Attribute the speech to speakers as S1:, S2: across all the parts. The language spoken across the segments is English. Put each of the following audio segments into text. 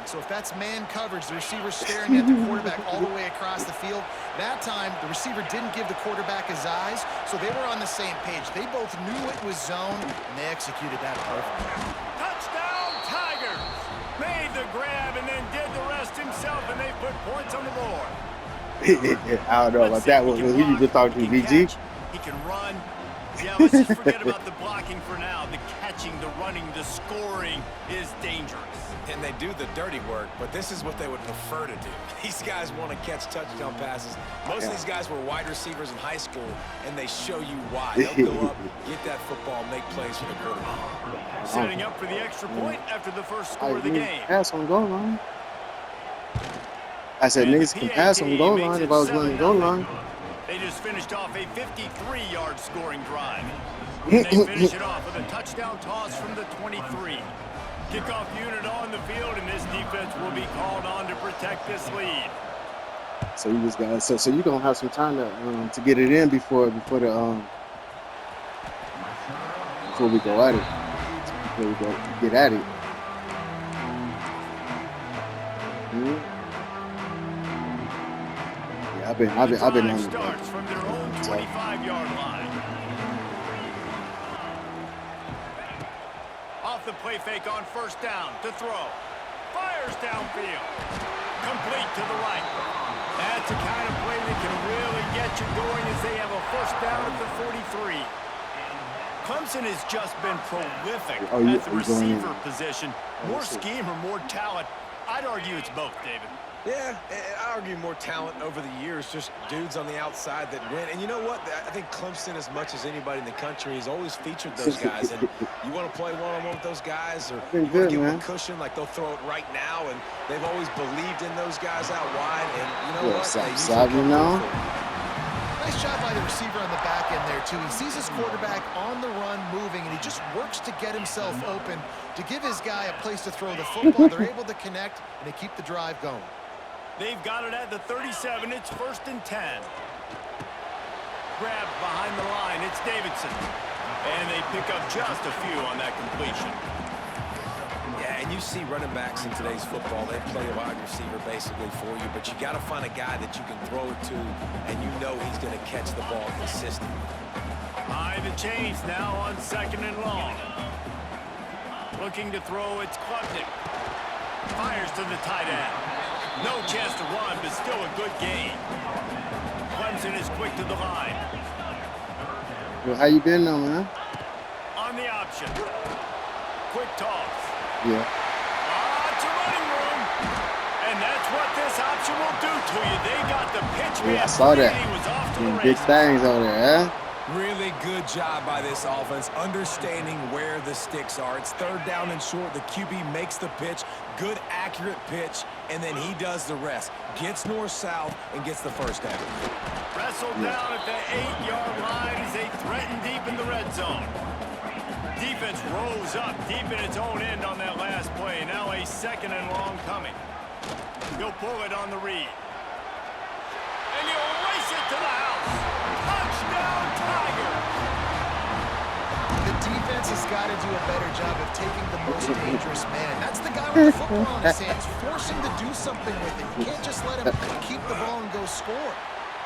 S1: So if that's man coverage, the receiver staring at the quarterback all the way across the field, that time the receiver didn't give the quarterback his eyes, so they were on the same page. They both knew it was zone, and they executed that perfectly.
S2: Touchdown, Tigers! Made the grab and then did the rest himself, and they put points on the board.
S3: I don't know about that one. Who you just talking to, BG?
S2: He can run. Yeah, let's just forget about the blocking for now. The catching, the running, the scoring is dangerous.
S4: And they do the dirty work, but this is what they would prefer to do. These guys want to catch touchdown passes. Most of these guys were wide receivers in high school, and they show you why. They'll go up, get that football, make plays for the quarterback.
S2: Setting up for the extra point after the first score of the game.
S3: Pass on goal line. I said niggas can pass on goal line if I was running goal line.
S2: They just finished off a 53-yard scoring drive. And they finish it off with a touchdown toss from the 23. Kickoff unit on the field, and this defense will be called on to protect this lead.
S3: So you just got so you gonna have some time to get it in before we go at it. Before we go get at it. Yeah, I've been on
S2: starts from their own 25-yard line. Off the play fake on first down to throw. Fires downfield. Complete to the right. That's the kind of play that can really get you going as they have a first down at the 43. Clemson has just been prolific at the receiver position. More scheme or more talent. I'd argue it's both, David.
S4: Yeah, I argue more talent over the years, just dudes on the outside that win. And you know what? I think Clemson, as much as anybody in the country, has always featured those guys. And you want to play one-on-one with those guys, or you want to give them a cushion, like they'll throw it right now. And they've always believed in those guys out wide. And you know what?
S1: Nice job by the receiver on the back end there, too. He sees his quarterback on the run moving, and he just works to get himself open to give his guy a place to throw the football. They're able to connect, and they keep the drive going.
S2: They've got it at the 37. It's 1st and 10. Grab behind the line. It's Davidson. And they pick up just a few on that completion.
S4: Yeah, and you see running backs in today's football, they play a wide receiver basically for you, but you got to find a guy that you can throw it to, and you know he's going to catch the ball consistently.
S2: High the chains now on 2nd and long. Looking to throw, it's Klubnik. Fires to the tight end. No chance to run, but still a good gain. Clemson is quick to the line.
S3: Well, how you been now, man?
S2: On the option. Quick toss.
S3: Yeah.
S2: It's a running room. And that's what this option will do to you. They got the pitch man.
S3: Yeah, I saw that.
S2: He was off to the
S3: big things over there, huh?
S4: Really good job by this offense, understanding where the sticks are. It's 3rd down and short. The QB makes the pitch, good, accurate pitch, and then he does the rest. Gets north-south and gets the first down.
S2: Wrestled down at the 8-yard line as they threaten deep in the red zone. Defense rose up deep in its own end on that last play. Now a 2nd and long coming. He'll pull it on the read. And he'll race it to the house. Touchdown, Tigers!
S1: The defense has got to do a better job of taking the most dangerous man. That's the guy with the football in his hands. Force him to do something with it. You can't just let him keep the ball and go score.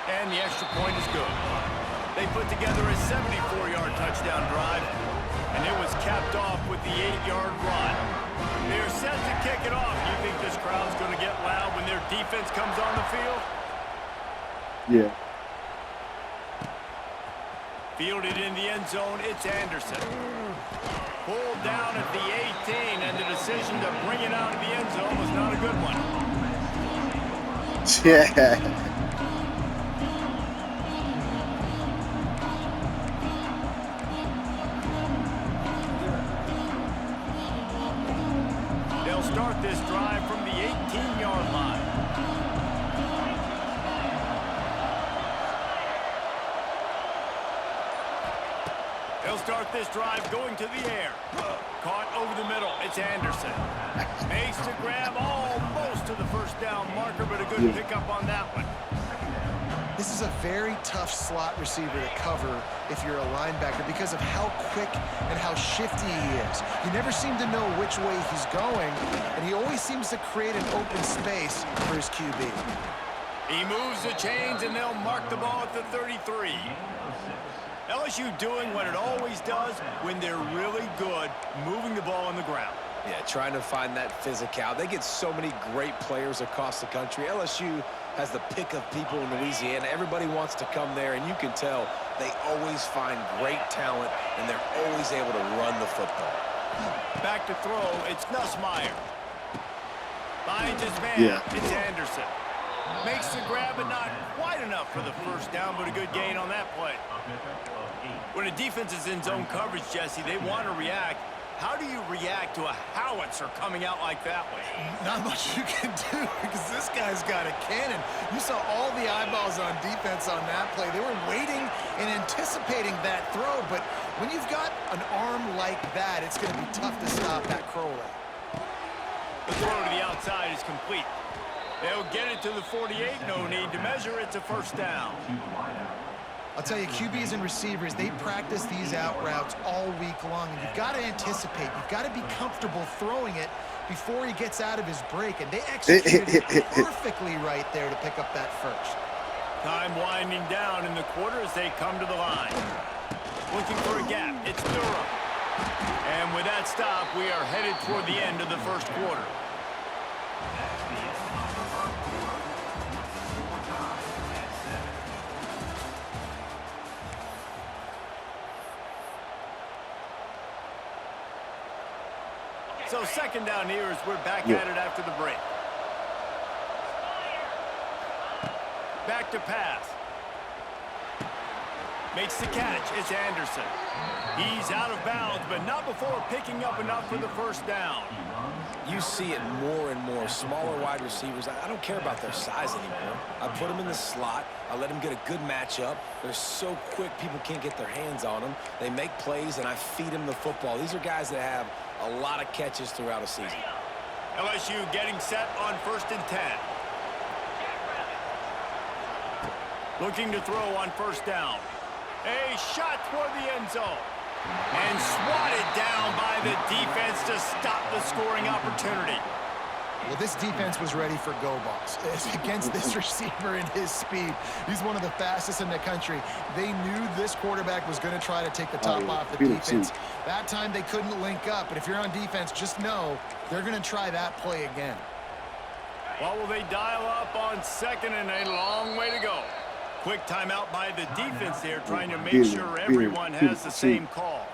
S2: And the extra point is good. They put together a 74-yard touchdown drive, and it was capped off with the 8-yard run. They're set to kick it off. You think this crowd's going to get loud when their defense comes on the field?
S3: Yeah.
S2: Fielded in the end zone, it's Anderson. Pulled down at the 18, and the decision to bring it out of the end zone was not a good one.
S3: Yeah.
S2: They'll start this drive from the 18-yard line. They'll start this drive going to the air. Caught over the middle. It's Anderson. Makes the grab almost to the first down marker, but a good pickup on that one.
S1: This is a very tough slot receiver to cover if you're a linebacker because of how quick and how shifty he is. You never seem to know which way he's going, and he always seems to create an open space for his QB.
S2: He moves the chains, and they'll mark the ball at the 33. LSU doing what it always does when they're really good, moving the ball on the ground.
S4: Yeah, trying to find that physical. They get so many great players across the country. LSU has the pick of people in Louisiana. Everybody wants to come there, and you can tell they always find great talent, and they're always able to run the football.
S2: Back to throw, it's Nussmeier. Finds his man, It's Anderson. Makes the grab, but not quite enough for the first down, but a good gain on that play. When a defense is in zone coverage, Jesse, they want to react. How do you react to a howitzer coming out like that way?
S1: Not much you can do because this guy's got a cannon. You saw all the eyeballs on defense on that play. They were waiting and anticipating that throw, but when you've got an arm like that, it's going to be tough to stop that Crowley.
S2: The throw to the outside is complete. They'll get it to the 48. No need to measure. It's a first down.
S1: I'll tell you, QBs and receivers, they practice these out routes all week long, and you've got to anticipate. You've got to be comfortable throwing it before he gets out of his break, and they executed it perfectly right there to pick up that first.
S2: Time winding down in the quarter as they come to the line. Looking for a gap. It's Durham. And with that stop, we are headed toward the end of the first quarter. So second down here as we're back at it after the break. Back to pass. Makes the catch. It's Anderson. He's out of bounds, but not before picking up enough for the first down.
S4: You see it more and more. Smaller wide receivers, I don't care about their size anymore. I put them in the slot. I let them get a good matchup. They're so quick, people can't get their hands on them. They make plays, and I feed them the football. These are guys that have a lot of catches throughout a season.
S2: LSU getting set on 1st and 10. Looking to throw on first down. A shot toward the end zone. And swatted down by the defense to stop the scoring opportunity.
S1: Well, this defense was ready for go balls. Against this receiver and his speed. He's one of the fastest in the country. They knew this quarterback was going to try to take the top off the defense. That time they couldn't link up. But if you're on defense, just know they're going to try that play again.
S2: What will they dial up on second and a long way to go? Quick timeout by the defense there, trying to make sure everyone has the same call.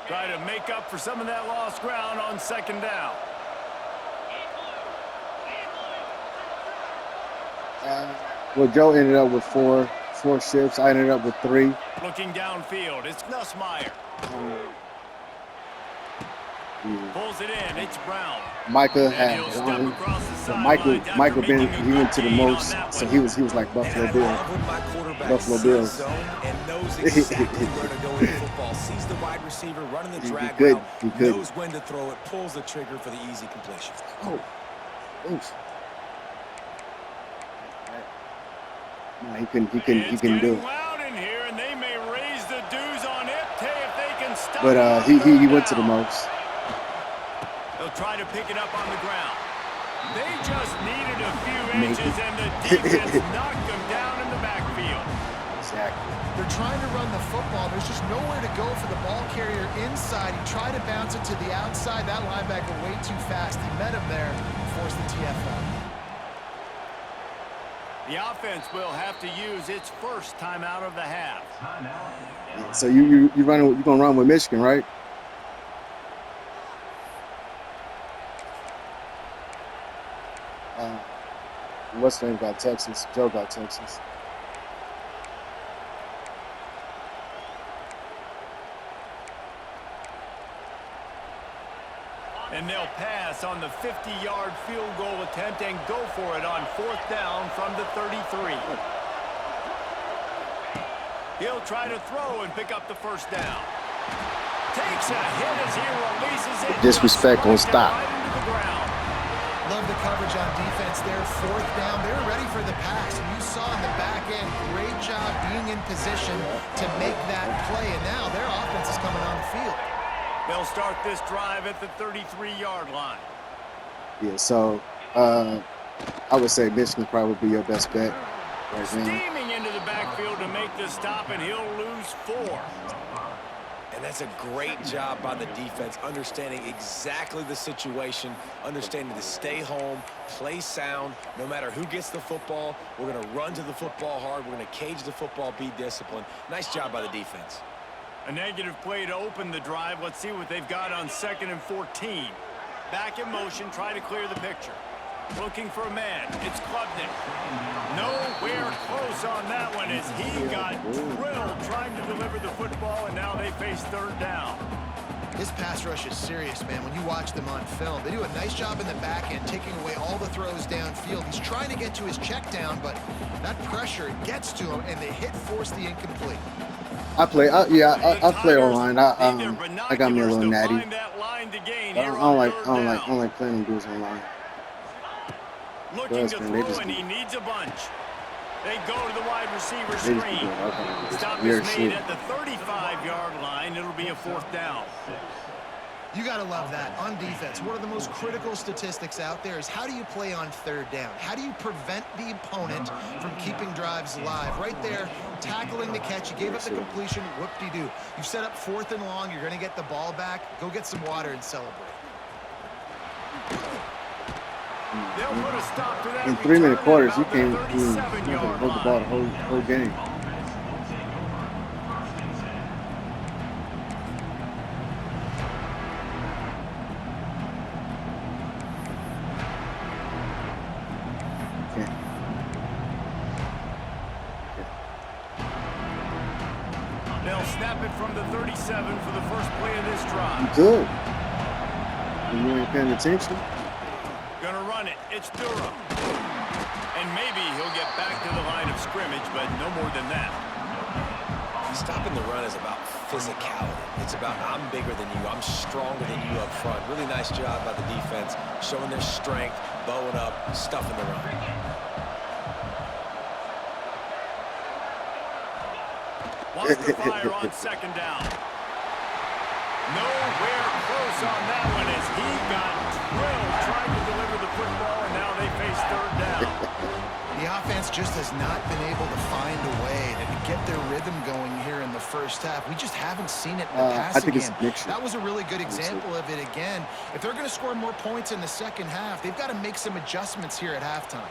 S2: Try to make up for some of that lost ground on second down.
S3: Well, Joe ended up with four shifts. I ended up with 3.
S2: Looking downfield, it's Nussmeier. Pulls it in, it's Brown.
S3: Micah had Michael been he went to the most, so he was like Buffalo Bill. Buffalo Bills.
S4: And knows exactly where to go in football. Sees the wide receiver running the drag route, knows when to throw it, pulls the trigger for the easy completion.
S3: Oof. No, he couldn't do it.
S2: Loud in here, and they may raise the dues on it. If they can stop.
S3: But he went to the most.
S2: They'll try to pick it up on the ground. They just needed a few inches, and the defense knocked them down in the backfield.
S3: Exactly.
S1: They're trying to run the football. There's just nowhere to go for the ball carrier inside. He tried to bounce it to the outside. That linebacker way too fast. He met him there and forced the TFL.
S2: The offense will have to use its first timeout of the half.
S3: So you're gonna run with Michigan, right? What's name got Texas? Joe got Texas.
S2: And they'll pass on the 50-yard field goal attempt and go for it on 4th down from the 33. He'll try to throw and pick up the first down. Takes a hit as he releases it.
S3: Disrespect won't stop.
S2: Right into the ground.
S1: Love the coverage on defense there. 4th down. They're ready for the pass. And you saw in the back end, great job being in position to make that play. And now their offense is coming on the field.
S2: They'll start this drive at the 33-yard line.
S3: Yeah, so I would say Michigan probably would be your best bet right now.
S2: Steaming into the backfield to make the stop, and he'll lose 4.
S4: And that's a great job by the defense, understanding exactly the situation, understanding to stay home, play sound. No matter who gets the football, we're going to run to the football hard. We're going to cage the football, be disciplined. Nice job by the defense.
S2: A negative play to open the drive. Let's see what they've got on 2nd and 14. Back in motion, try to clear the picture. Looking for a man. It's Klubnik. Nowhere close on that one as he got drilled trying to deliver the football, and now they face 3rd down.
S1: This pass rush is serious, man. When you watch them on film, they do a nice job in the back end, taking away all the throws downfield. He's trying to get to his check down, but that pressure gets to him, and the hit forced the incomplete.
S3: I play online. I got me a little natty. I don't like playing dudes online.
S2: Looking to throw, and he needs a bunch. They go to the wide receiver screen. Stop is made at the 35-yard line. It'll be a 4th down.
S1: You got to love that. On defense, one of the most critical statistics out there is how do you play on 3rd down? How do you prevent the opponent from keeping drives alive? Right there, tackling the catch. You gave up the completion. Whoop-de-doo. You set up 4th and long. You're going to get the ball back. Go get some water and celebrate.
S2: They'll put a stop to that.
S3: In 3-minute quarters, you can't hold the ball the whole game.
S2: They'll snap it from the 37 for the first play of this drive.
S3: Good. When you ain't paying attention.
S2: Gonna run it. It's Durham. And maybe he'll get back to the line of scrimmage, but no more than that.
S4: Stopping the run is about physicality. It's about I'm bigger than you. I'm stronger than you up front. Really nice job by the defense, showing their strength, bowing up, stuffing the run.
S2: Wants to fire on 2nd down. Nowhere close on that one as he got drilled trying to deliver the football, and now they face 3rd down.
S1: The offense just has not been able to find a way to get their rhythm going here in the first half. We just haven't seen it in the passing game. That was a really good example of it again. If they're going to score more points in the second half, they've got to make some adjustments here at halftime.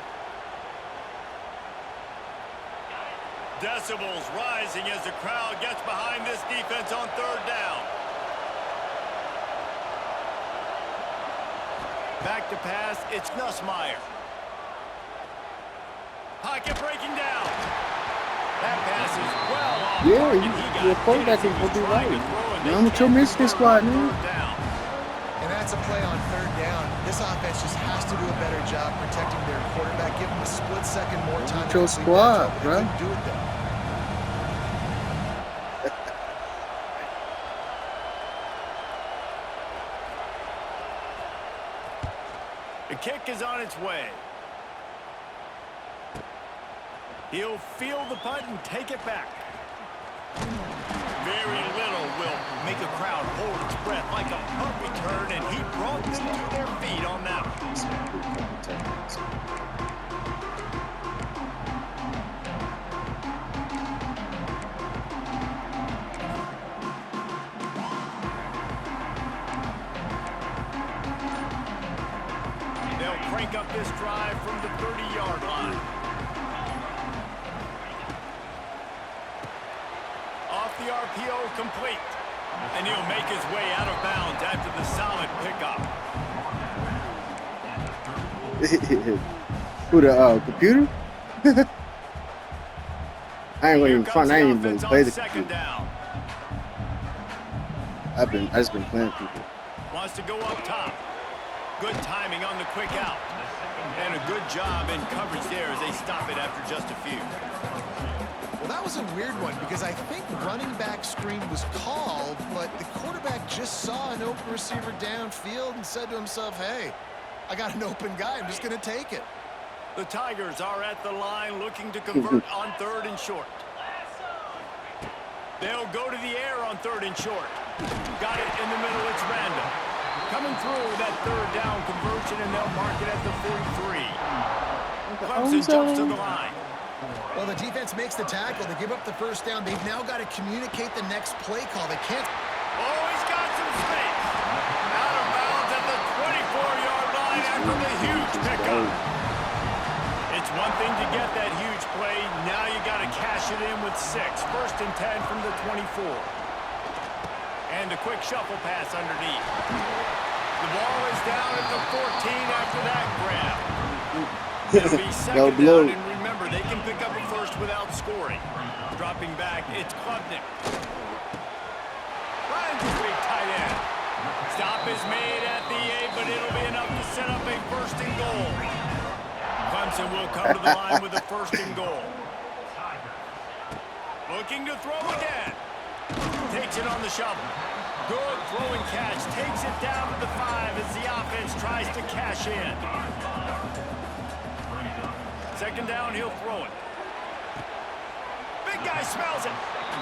S2: Decibels rising as the crowd gets behind this defense on 3rd down. Back to pass, it's Nussmeier. Pocket breaking down. That pass is well off.
S3: Yeah, your quarterback will be right. Now I'm with your Michigan squad, man.
S1: And that's a play on 3rd down. This offense just has to do a better job protecting their quarterback. Give them a split second more time.
S3: With your squad, bro.
S1: Do it then.
S2: The kick is on its way. He'll field the punt and take it back. Very little will make a crowd hold its breath like a punt return, and he brought them to their feet on that one. They'll crank up this drive from the 30-yard line. Off the RPO, complete. And he'll make his way out of bounds after the solid pickup.
S3: Who, the computer? I ain't even fun. I ain't even play the computer.
S2: Down.
S3: I just been playing people.
S2: Wants to go up top. Good timing on the quick out. And a good job in coverage there as they stop it after just a few.
S1: Well, that was a weird one because I think running back screen was called, but the quarterback just saw an open receiver downfield and said to himself, hey, I got an open guy. I'm just going to take it.
S2: The Tigers are at the line looking to convert on 3rd and short. They'll go to the air on 3rd and short. Got it in the middle. It's random. Coming through with that 3rd down conversion, and they'll mark it at the 43. Clemson jumps to the line.
S1: Well, the defense makes the tackle. They give up the 1st down. They've now got to communicate the next play call. They can't.
S2: Oh, he's got some space. Out of bounds at the 24-yard line after the huge pickup. It's one thing to get that huge play. Now you got to cash it in with 6. 1st and 10 from the 24. And a quick shuffle pass underneath. The ball is down at the 14 after that grab. It'll be 2nd down, and remember, they can pick up a 1st without scoring. Dropping back, it's Klubnik. Ryan's a big tight end. Stop is made at the 8, but it'll be enough to set up a 1st and goal. Clemson will come to the line with a 1st and goal. Looking to throw again. Takes it on the shovel. Good throwing catch. Takes it down to the 5 as the offense tries to cash in. 2nd down, he'll throw it. Big guy smells it.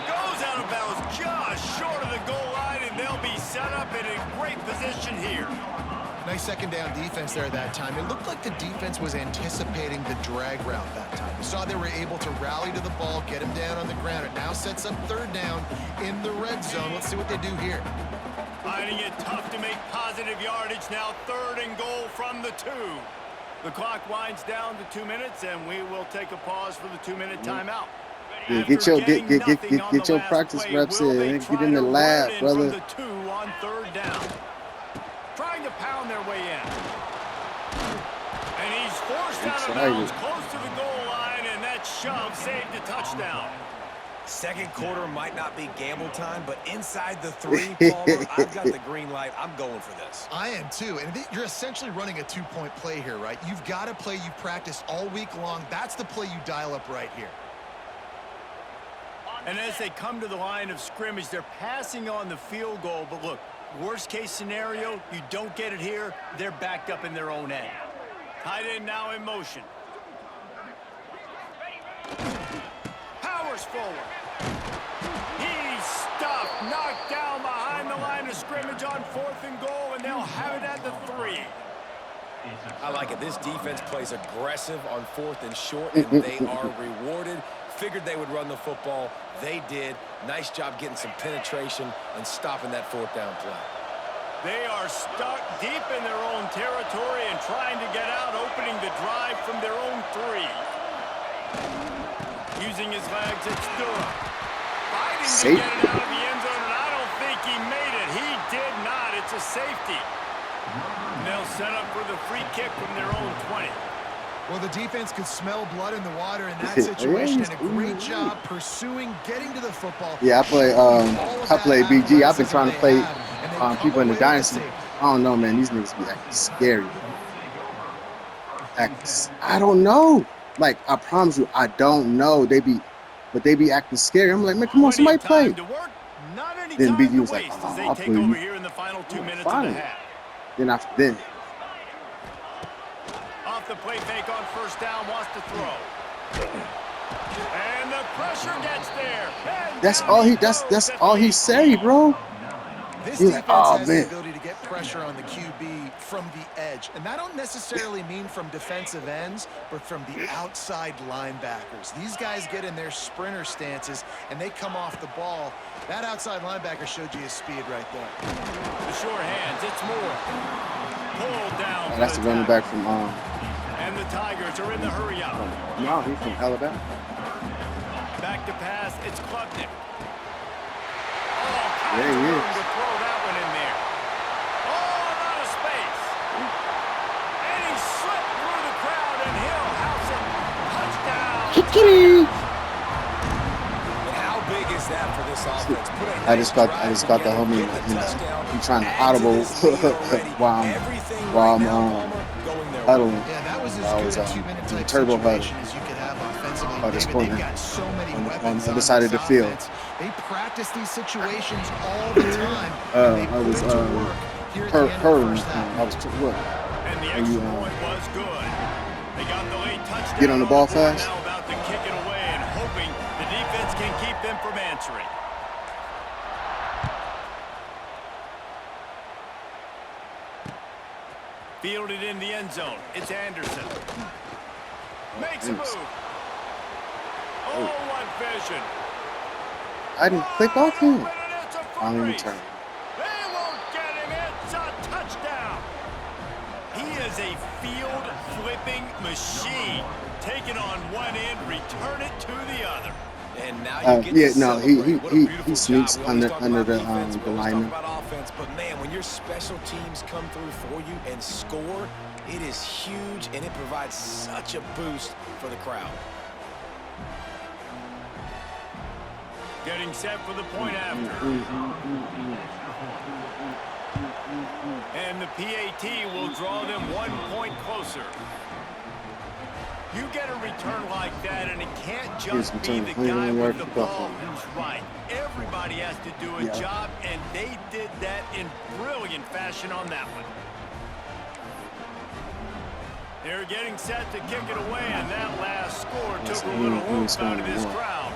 S2: Goes out of bounds just short of the goal line, and they'll be set up in a great position here.
S1: Nice 2nd down defense there that time. It looked like the defense was anticipating the drag route that time. We saw they were able to rally to the ball, get him down on the ground. It now sets up 3rd down in the red zone. Let's see what they do here.
S2: Finding it tough to make positive yardage. Now 3rd and goal from the 2. The clock winds down to 2 minutes, and we will take a pause for the 2-minute timeout.
S3: Yeah, get your practice reps in. Get in the lab, brother.
S2: The 2 on 3rd down. Trying to pound their way in. And he's forced out of bounds close to the goal line, and that shove saved a touchdown.
S4: 2nd quarter might not be gamble time, but inside the 3, Palmer, I've got the green light. I'm going for this.
S1: I am too. And you're essentially running a 2-point play here, right? You've got a play you've practiced all week long. That's the play you dial up right here.
S2: And as they come to the line of scrimmage, they're passing on the field goal. But look, worst case scenario, you don't get it here, they're backed up in their own end. Tight end now in motion. Powers forward. He's stuffed, knocked down behind the line of scrimmage on 4th and goal, and they'll have it at the 3.
S4: I like it. This defense plays aggressive on 4th and short, and they are rewarded. Figured they would run the football. They did. Nice job getting some penetration and stopping that 4th down play.
S2: They are stuck deep in their own territory and trying to get out, opening the drive from their own 3. Using his legs, it's Stura. Fighting to get it out of the end zone, and I don't think he made it. He did not. It's a safety. And they'll set up for the free kick from their own 20.
S1: Well, the defense could smell blood in the water in that situation, and a great job pursuing, getting to the football.
S3: Yeah, I play BG. I've been trying to play people in the dynasty. I don't know, man. These niggas be acting scary. I don't know. Like, I promise you, I don't know. They be acting scary. I'm like, man, come on, somebody play. Then BG was like, oh, I'll play you.
S2: Here in the final 2 minutes of the half.
S3: Then after then.
S2: Off the play fake on 1st down, wants to throw. And the pressure gets there.
S3: That's all he say, bro.
S1: This defense has the ability to get pressure on the QB from the edge. And that don't necessarily mean from defensive ends, but from the outside linebackers. These guys get in their sprinter stances, and they come off the ball. That outside linebacker showed you his speed right there.
S2: The short hands, it's Moore. Pulled down.
S3: Oh, that's the running back from
S2: and the Tigers are in the hurry up.
S3: No, he's from Alabama.
S2: Back to pass, it's Klubnik.
S3: There he is.
S2: To throw that one in there. Oh, out of space. And he slipped through the crowd, and he'll house it. Touchdown.
S4: And how big is that for this this offense. Put a
S3: I
S4: nice
S3: just got
S4: drive
S3: the
S4: together,
S3: homie,
S4: get the touchdown,
S3: he trying to
S4: add to
S3: audible
S4: this lead already.
S3: while
S4: Everything
S3: I'm
S4: right now, Palmer, going their way.
S3: huddling.
S1: Yeah, that was as
S3: I
S1: good
S3: was
S1: a two-minute type
S3: turbo huddle
S1: situation as you could have offensively.
S3: by this
S1: David, they've
S3: corner
S1: got so many
S3: on
S1: weapons
S3: the
S1: on
S3: other side
S1: this
S3: of the field.
S1: offense. They practice these situations all the time, and they
S3: I
S1: put
S3: was
S1: it to work here at the end of the
S3: hurling.
S1: first half.
S3: I was what?
S2: And the
S3: When
S2: extra
S3: you
S2: point was good. They got the late touchdown
S3: get on the ball
S2: board,
S3: fast.
S2: now about to kick it away and hoping the defense can keep them from answering. Fielded in the end zone. It's Anderson. Makes a move. Oh, what vision.
S3: I didn't click off him.
S2: Open, and it's a
S3: Finally
S2: free.
S3: returned.
S2: They won't get him. It's a touchdown. He is a field-flipping machine. Take it on one end, return it to the other.
S4: And now you get
S3: yeah,
S4: to
S3: no,
S4: celebrate. What a beautiful
S3: he sneaks
S4: job. We always talk
S3: under
S4: about defense, we
S3: the
S4: always
S3: lineman.
S4: talk about offense, but man, when your special teams come through for you and score, it is huge, and it provides such a boost for the crowd.
S2: Getting set for the point after. And the PAT will draw them 1 point closer. You get a return like that, and it can't just be the guy with the ball who's right. Everybody has to do a job, and they did that in brilliant fashion on that one. They're getting set to kick it away, and that last score took a little oomph out of this crowd.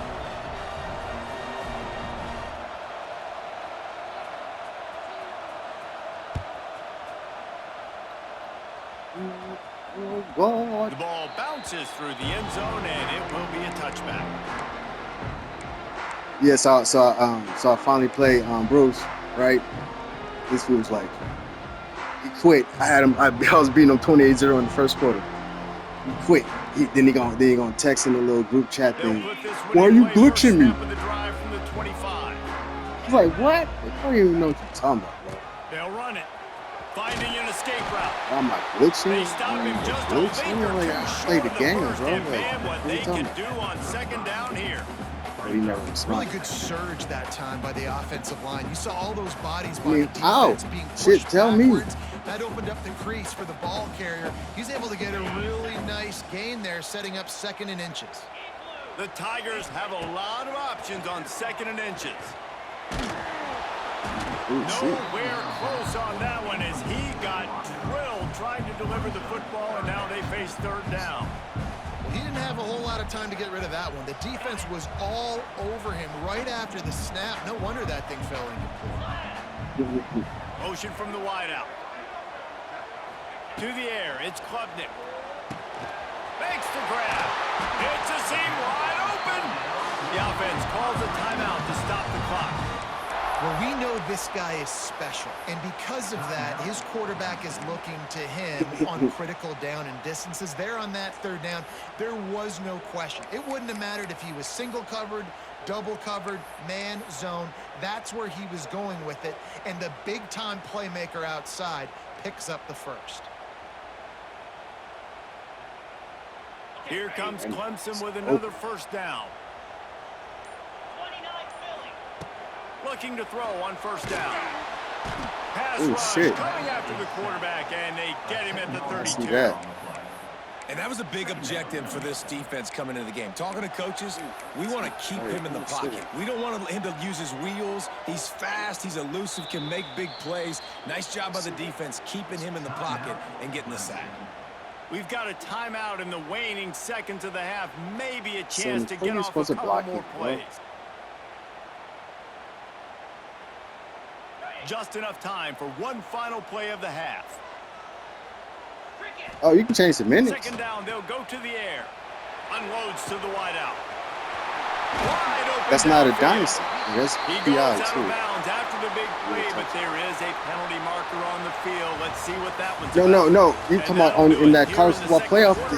S3: Oh God!
S2: The ball bounces through the end zone, and it will be a touchback.
S3: Yeah, so I finally played Bruce, right? This fool was like, he quit. I had him. I was beating him 28-0 in the first quarter. He quit. Then he gonna text in a little group chat thing. Why are you glitching me? I was like, what? I don't even know what you're talking about, bro.
S2: They'll run it, finding an escape route.
S3: I'm like glitching.
S2: They stop him just a link or
S3: Like,
S2: two
S3: I
S2: short
S3: played
S2: of
S3: the
S2: the
S3: game,
S2: first,
S3: bro.
S2: and
S3: Like,
S2: man, what
S3: what are
S2: they
S3: you talking
S2: can do
S3: about?
S2: on second down here.
S3: But he never
S1: Really
S3: responded.
S1: good surge that time by the offensive line. You saw all those bodies by
S3: I mean,
S1: the defense being pushed
S3: shit, tell me.
S1: backwards. That opened up the crease for the ball carrier. He's able to get a really nice gain there, setting up 2nd and inches.
S2: The Tigers have a lot of options on 2nd and inches.
S3: Ooh, shit.
S2: Nowhere close on that one as he got drilled trying to deliver the football, and now they face 3rd down.
S1: He didn't have a whole lot of time to get rid of that one. The defense was all over him right after the snap. No wonder that thing fell incomplete.
S2: Motion from the wideout. To the air, it's Klubnik. Makes the grab. It's a seam wide open. The offense calls a timeout to stop the clock.
S1: Well, we know this guy is special, and because of that, his quarterback is looking to him on critical down and distances. There on that 3rd down, there was no question. It wouldn't have mattered if he was single covered, double covered, man, zone. That's where he was going with it, and the big-time playmaker outside picks up the first.
S2: Here comes Clemson with another 1st down. Looking to throw on 1st down. Pass rush
S3: shit.
S2: coming after the quarterback, and they get him at the 32.
S3: See that?
S4: And that was a big objective for this defense coming into the game. Talking to coaches, we want to keep him in the pocket. We don't want him to use his wheels. He's fast, he's elusive, can make big plays. Nice job by the defense keeping him in the pocket and getting the sack.
S2: We've got a timeout in the waning seconds of the half. Maybe a chance to
S3: So,
S2: get
S3: you're
S2: off a
S3: supposed to
S2: couple
S3: block
S2: more
S3: it, bro.
S2: plays. Just enough time for one final play of the half.
S3: Oh, you can change the minutes.
S2: 2nd down, they'll go to the air. Unloads to the wideout. Wide open.
S3: That's not a
S2: downfield.
S3: dynasty. That's
S2: He goes
S3: PI
S2: out of
S3: too.
S2: bounds after the big play, but there is a penalty marker on the field. Let's see what that one's
S3: No,
S2: about.
S3: no. You
S2: And
S3: talking about
S2: that'll do
S3: in
S2: it
S3: that
S2: here
S3: college
S2: in the
S3: football
S2: second
S3: playoff
S2: quarter,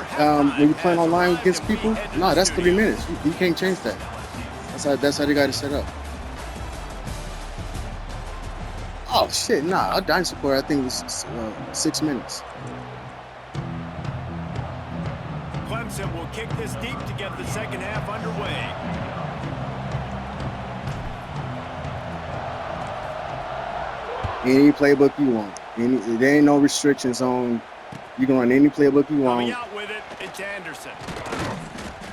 S3: when you
S2: halftime
S3: playing
S2: has
S3: online
S2: arrived
S3: against
S2: and we
S3: people?
S2: head to
S3: No,
S2: the
S3: that's 3
S2: studio.
S3: minutes. You can't change that. That's how they got it set up. Oh shit, nah. Our dynasty player, I think it was 6 minutes.
S2: Clemson will kick this deep to get the second half underway.
S3: Any playbook you want. There ain't no restrictions on. You can run any playbook you want.
S2: Coming out with it, it's Anderson.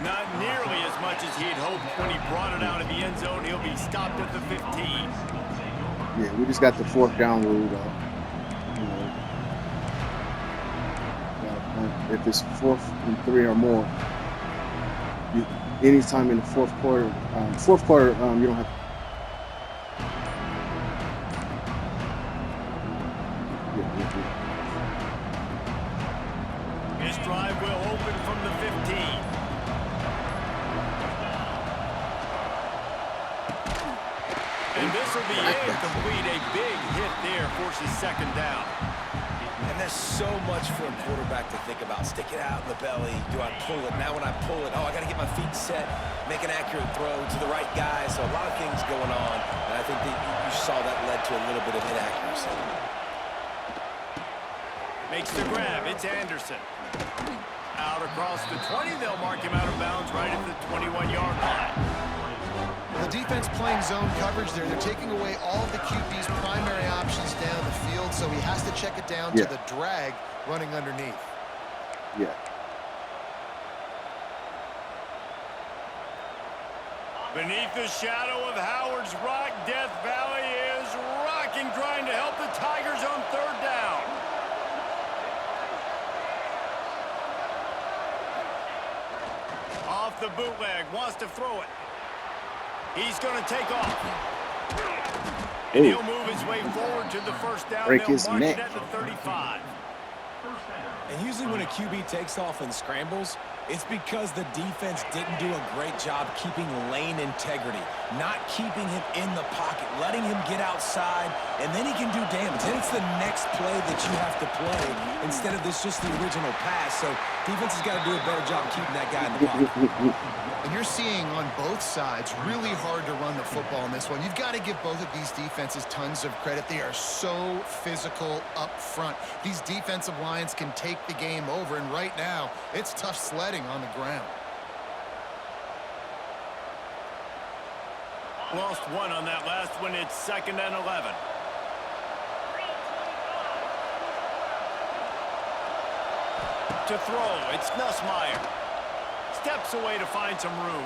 S2: Not nearly as much as he'd hoped when he brought it out of the end zone. He'll be stopped at the 15.
S3: Yeah, we just got the 4th down rule, though. If it's 4th and 3 or more, anytime in the 4th quarter, you don't have.
S2: His drive will open from the 15. And this will be incomplete. A big hit there forces 2nd down.
S4: And there's so much for a quarterback to think about. Stick it out in the belly. Do I pull it? Now when I pull it, I got to get my feet set, make an accurate throw to the right guy. So a lot of things going on. And I think that you saw that led to a little bit of inaccuracy.
S2: Makes the grab. It's Anderson. Out across the 20. They'll mark him out of bounds right at the 21-yard line.
S1: The defense playing zone coverage there. They're taking away all of the QB's primary options down the field, so he has to check it down to the drag running underneath.
S3: Yeah.
S2: Beneath the shadow of Howard's Rock, Death Valley is rocking, trying to help the Tigers on 3rd down. Off the bootleg, wants to throw it. He's going to take off. And he'll move his way forward to the 1st down.
S3: Break
S2: They'll
S3: his
S2: mark
S3: neck.
S2: it at the 35.
S4: And usually when a QB takes off and scrambles, it's because the defense didn't do a great job keeping lane integrity, not keeping him in the pocket, letting him get outside, and then he can do damage. Then it's the next play that you have to play instead of this just the original pass. So defense has got to do a better job keeping that guy in the pocket.
S1: And you're seeing on both sides really hard to run the football in this one. You've got to give both of these defenses tons of credit. They are so physical up front. These defensive lines can take the game over, and right now it's tough sledding on the ground.
S2: Lost one on that last one. It's 2nd and 11. To throw, it's Nussmeier. Steps away to find some room.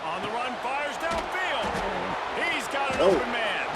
S2: On the run, fires downfield. He's got an open man.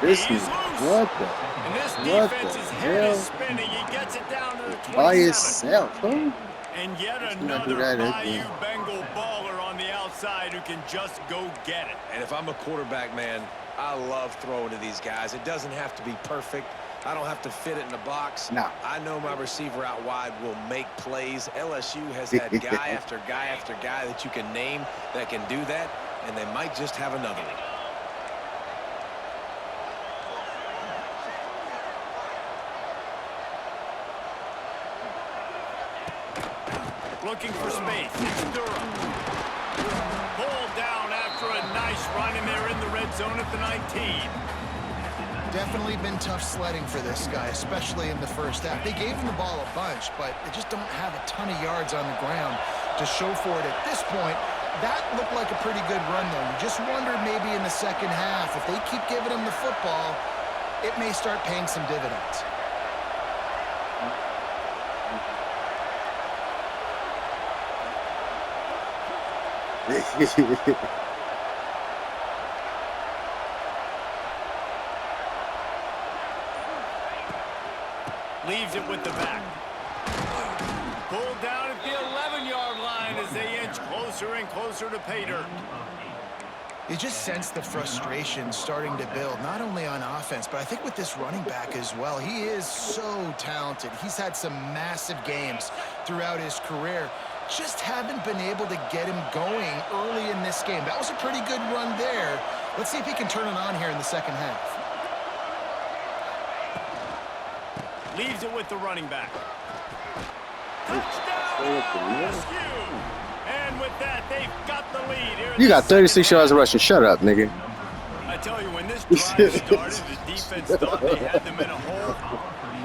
S3: He's
S2: loose.
S3: What the?
S2: And this
S3: What
S2: defense's
S3: the
S2: head
S3: hell?
S2: is spinning. He gets it down to the 27.
S3: By himself, huh?
S2: And yet
S3: not do
S2: another
S3: that
S2: Bayou
S3: again.
S2: Bengal baller on the outside who can just go get it.
S4: And if I'm a quarterback, man, I love throwing to these guys. It doesn't have to be perfect. I don't have to fit it in the box.
S3: No.
S4: I know my receiver out wide will make plays. LSU has had guy after guy after guy that you can name that can do that, and they might just have another one.
S2: Looking for space. It's Durham. Pulled down after a nice run, and they're in the red zone at the 19.
S1: Definitely been tough sledding for this guy, especially in the first half. They gave him the ball a bunch, but they just don't have a ton of yards on the ground to show for it at this point. That looked like a pretty good run, though. You just wonder maybe in the second half, if they keep giving him the football, it may start paying some dividends.
S2: Leaves it with the back. Pulled down at the 11-yard line as they inch closer and closer to pay dirt.
S1: You just sense the frustration starting to build, not only on offense, but I think with this running back as well. He is so talented. He's had some massive games throughout his career. Just haven't been able to get him going early in this game. That was a pretty good run there. Let's see if he can turn it on here in the second half.
S2: Leaves it with the running back. Touchdown, LSU! And with that, they've got the lead here.
S3: You got 36 yards rushing. Shut up, nigga.
S2: I tell you, when this drive started, the defense thought they had them in a hole.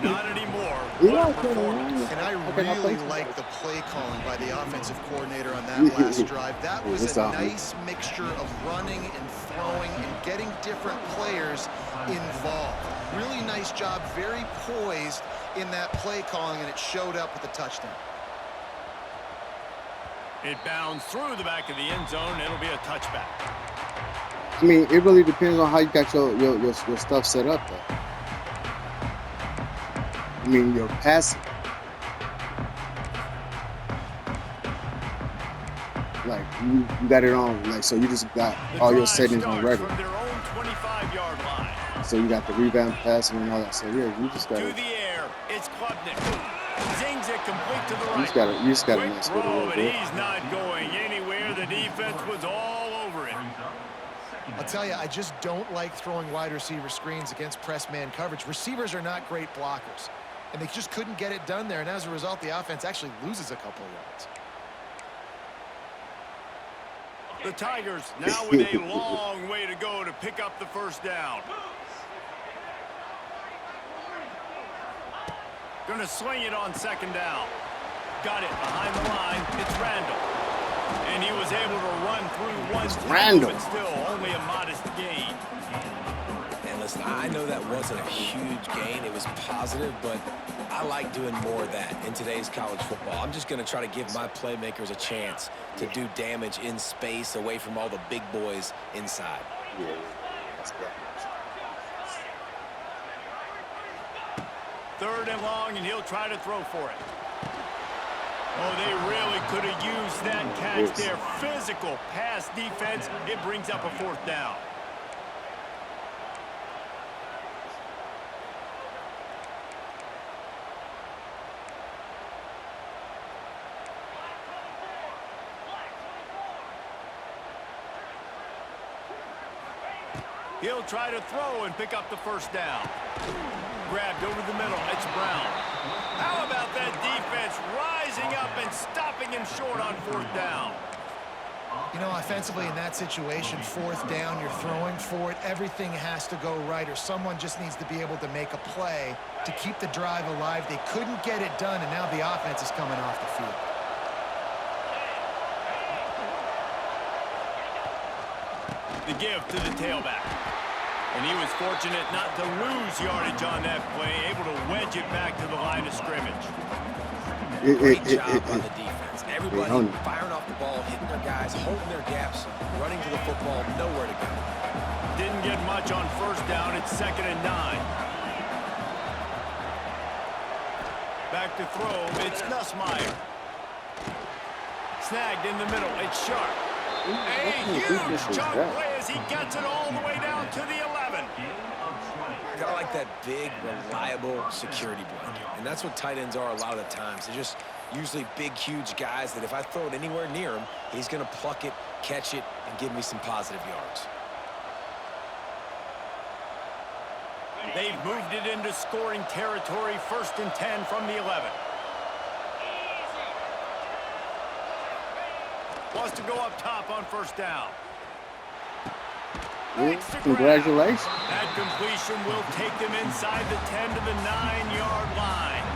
S2: Not anymore. What a performance.
S1: And I really like the play calling by the offensive coordinator on that last drive. That was a nice mixture of running and throwing and getting different players involved. Really nice job, very poised in that play calling, and it showed up with a touchdown.
S2: It bounds through the back of the end zone, and it'll be a touchback.
S3: I mean, it really depends on how you got your stuff set up, though. I mean, your passing. Like, you got it on, like, so you just got all your settings on ready.
S2: From their own 25-yard line.
S3: So you got the rebound passing and all that. So, yeah, you just got
S2: To
S3: it.
S2: the air, it's Klubnik. Zings it complete to the right.
S3: You just got to
S2: Quick
S3: mess with it a
S2: throw,
S3: little
S2: but
S3: bit.
S2: he's not going anywhere. The defense was all over him.
S1: I'll tell you, I just don't like throwing wide receiver screens against press man coverage. Receivers are not great blockers, and they just couldn't get it done there. And as a result, the offense actually loses a couple of yards.
S2: The Tigers now with a long way to go to pick up the first down. Gonna swing it on second down. Got it behind the line. It's Randall. And he was able to run through one tackle, but still only a modest gain.
S4: And listen, I know that wasn't a huge gain. It was positive, but I like doing more of that in today's college football. I'm just going to try to give my playmakers a chance to do damage in space away from all the big boys inside.
S3: Yeah, that's good.
S2: Third and long, and he'll try to throw for it. Oh, they really could have used that catch there. Physical pass defense. It brings up a fourth down. He'll try to throw and pick up the first down. Grabbed over the middle. It's Brown. How about that defense rising up and stopping him short on fourth down?
S1: You know, offensively in that situation, fourth down, you're throwing for it. Everything has to go right, or someone just needs to be able to make a play to keep the drive alive. They couldn't get it done, and now the offense is coming off the field.
S2: The give to the tailback. And he was fortunate not to lose yardage on that play, able to wedge it back to the line of scrimmage.
S4: Great job on the defense. Everybody firing off the ball, hitting their guys, holding their gaps, running to the football, nowhere to go.
S2: Didn't get much on first down. It's 2nd and 9. Back to throw. It's Nussmeier. Snagged in the middle. It's Sharp. A huge chunk play as he gets it all the way down to the 11.
S4: Kind of like that big, reliable security blanket. And that's what tight ends are a lot of the times. They're just usually big, huge guys that if I throw it anywhere near him, he's going to pluck it, catch it, and give me some positive yards.
S2: They've moved it into scoring territory. 1st and 10 from the 11. Wants to go up top on first down.
S3: Congratulations.
S2: That completion will take them inside the 10 to the 9-yard line.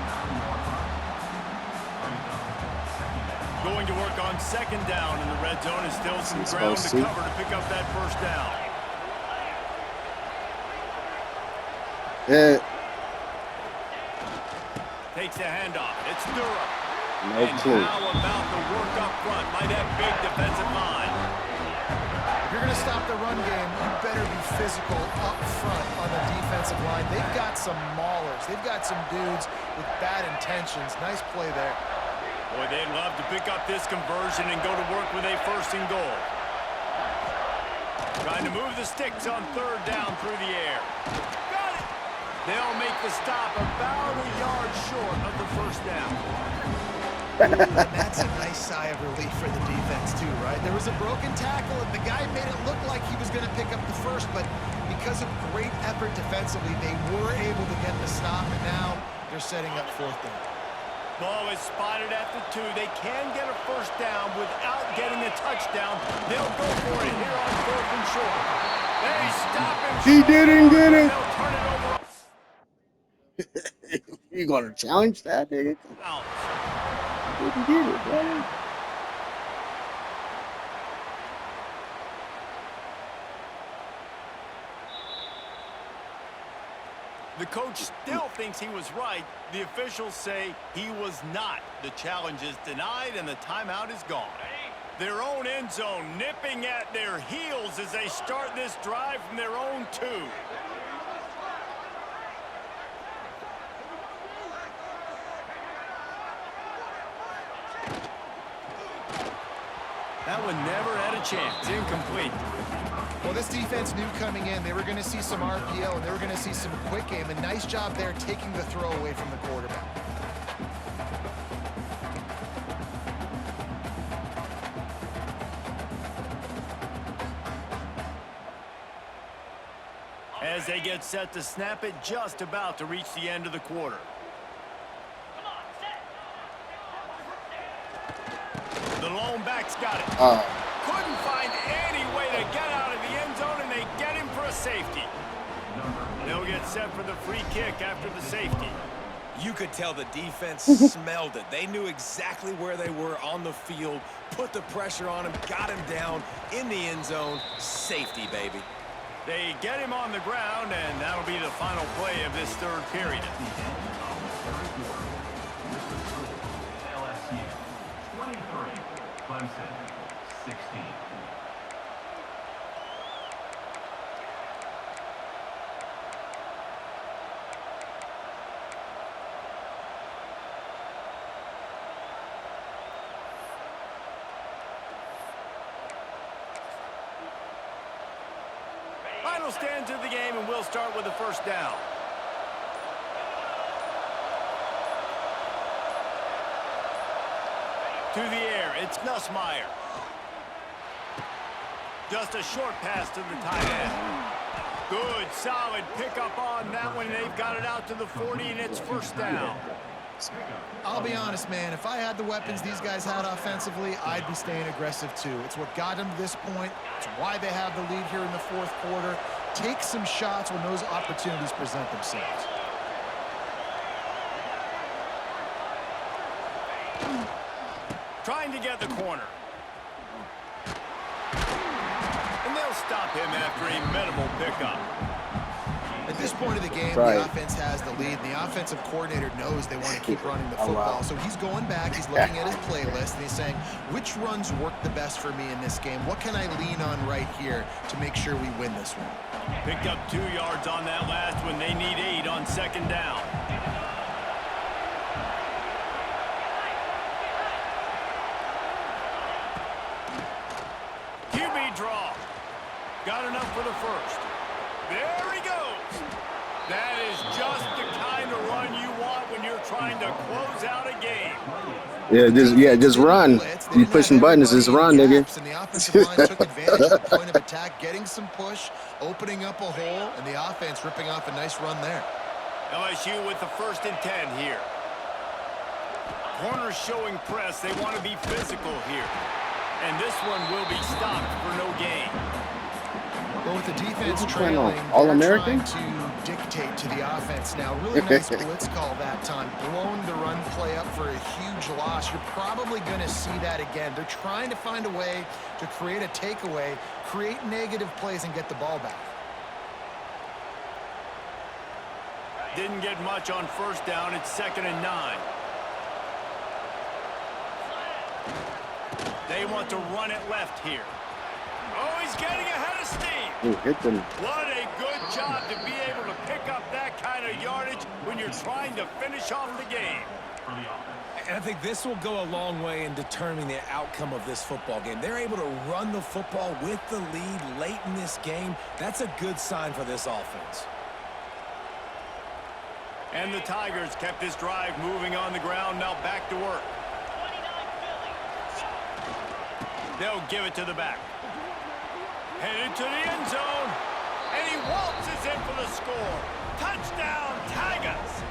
S2: Going to work on 2nd down in the red zone, and still some ground to cover to pick up that first down. Takes the handoff. It's Durham.
S3: No clue.
S2: And how about the work up front by that big defensive line?
S1: If you're going to stop the run game, you better be physical up front on the defensive line. They've got some maulers. They've got some dudes with bad intentions. Nice play there.
S2: Boy, they'd love to pick up this conversion and go to work with a 1st and goal. Trying to move the sticks on 3rd down through the air. Got it! They'll make the stop about a yard short of the 1st down.
S1: And that's a nice sigh of relief for the defense, too, right? There was a broken tackle, and the guy made it look like he was going to pick up the first, but because of great effort defensively, they were able to get the stop, and now they're setting up 4th down.
S2: Ball is spotted at the 2. They can get a first down without getting a touchdown. They'll go for it here on 4th and short. They stop him.
S3: He didn't get it.
S2: They'll turn it over.
S3: You gonna challenge that, nigga?
S2: Out.
S3: Didn't get it, brother.
S2: The coach still thinks he was right. The officials say he was not. The challenge is denied, and the timeout is gone. Their own end zone nipping at their heels as they start this drive from their own 2. That one never had a chance. Incomplete.
S1: Well, this defense knew coming in they were going to see some RPO and they were going to see some quick game. And nice job there taking the throw away from the quarterback.
S2: As they get set to snap it, just about to reach the end of the quarter. The lone back's got it. Couldn't find any way to get out of the end zone, and they get him for a safety. They'll get set for the free kick after the safety.
S4: You could tell the defense smelled it. They knew exactly where they were on the field, put the pressure on him, got him down in the end zone. Safety, baby.
S2: They get him on the ground, and that'll be the final play of this third period.
S5: LSU 23, Clemson 16.
S2: Final stands of the game, and we'll start with the first down. To the air, it's Nussmeier. Just a short pass to the tight end. Good, solid pickup on that one. They've got it out to the 40, and it's first down.
S1: I'll be honest, man. If I had the weapons these guys had offensively, I'd be staying aggressive too. It's what got them to this point. It's why they have the lead here in the fourth quarter. Take some shots when those opportunities present themselves.
S2: Trying to get the corner. And they'll stop him after a minimal pickup.
S1: At this point of the game, the offense has the lead. The offensive coordinator knows they want to keep running the football. So he's going back, he's looking at his playlist, and he's saying, which runs work the best for me in this game? What can I lean on right here to make sure we win this one?
S2: Picked up 2 yards on that last one. They need 8 on second down. QB draw. Got enough for the first. There he goes. That is just the kind of run you want when you're trying to close out a game.
S3: Just run. You pushing buttons, just run, nigga.
S1: And the offensive line took advantage of the point of attack, getting some push, opening up a hole, and the offense ripping off a nice run there.
S2: LSU with the 1st and 10 here. Corners showing press. They want to be physical here. And this one will be stopped for no gain.
S1: But with the defense trailing,
S3: All-American?
S1: they're trying to dictate to the offense now. Really nice blitz call that time. Blowing the run play up for a huge loss. You're probably going to see that again. They're trying to find a way to create a takeaway, create negative plays, and get the ball back.
S2: Didn't get much on first down. It's 2nd and 9. They want to run it left here. Oh, he's getting ahead of steam. What a good job to be able to pick up that kind of yardage when you're trying to finish off the game.
S4: And I think this will go a long way in determining the outcome of this football game. They're able to run the football with the lead late in this game. That's a good sign for this offense.
S2: And the Tigers kept this drive moving on the ground. Now back to work. They'll give it to the back. Headed to the end zone. And he waltzes in for the score. Touchdown, Tigers.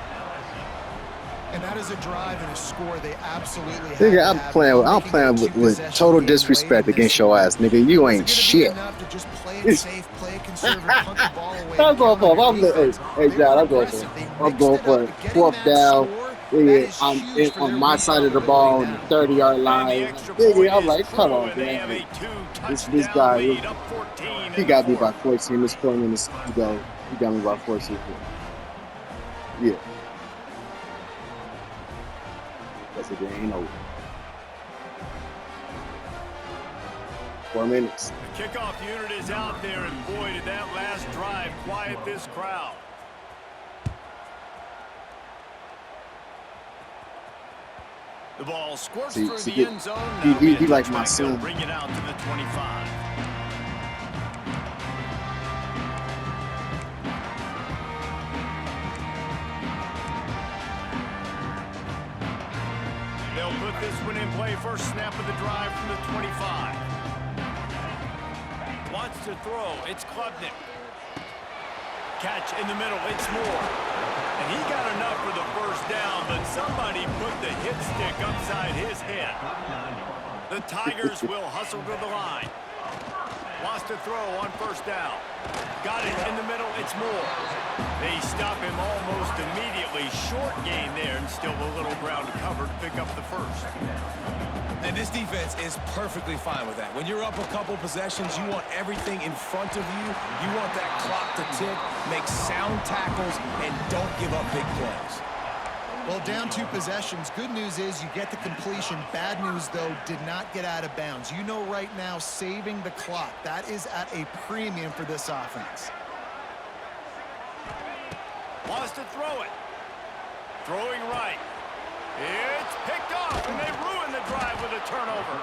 S1: And that is a drive and a score they absolutely have.
S3: Nigga, I'm playing with total disrespect against your ass, nigga. You ain't shit. I'm going for it. 4th down. Nigga, I'm on my side of the ball on the 30-yard line. Nigga, I'm like, come on, man. This guy, he got me by 14. This point in this, he got me by 14. Yeah. That's a game over. 4 minutes.
S2: The kickoff unit is out there, and boy, did that last drive quiet this crowd. The ball squirts through the end zone.
S3: He like my son.
S2: Bring it out to the 25. They'll put this one in play. First snap of the drive from the 25. Wants to throw. It's Klubnik. Catch in the middle. It's Moore. And he got enough for the first down, but somebody put the hit stick upside his head. The Tigers will hustle to the line. Wants to throw on first down. Got it in the middle. It's Moore. They stop him almost immediately. Short gain there, and still a little ground to cover to pick up the first.
S4: And this defense is perfectly fine with that. When you're up a couple possessions, you want everything in front of you. You want that clock to tick, make sound tackles, and don't give up big plays.
S1: Well, down 2 possessions. Good news is you get the completion. Bad news, though, did not get out of bounds. You know right now, saving the clock, that is at a premium for this offense.
S2: Wants to throw it. Throwing right. It's picked off, and they ruin the drive with a turnover.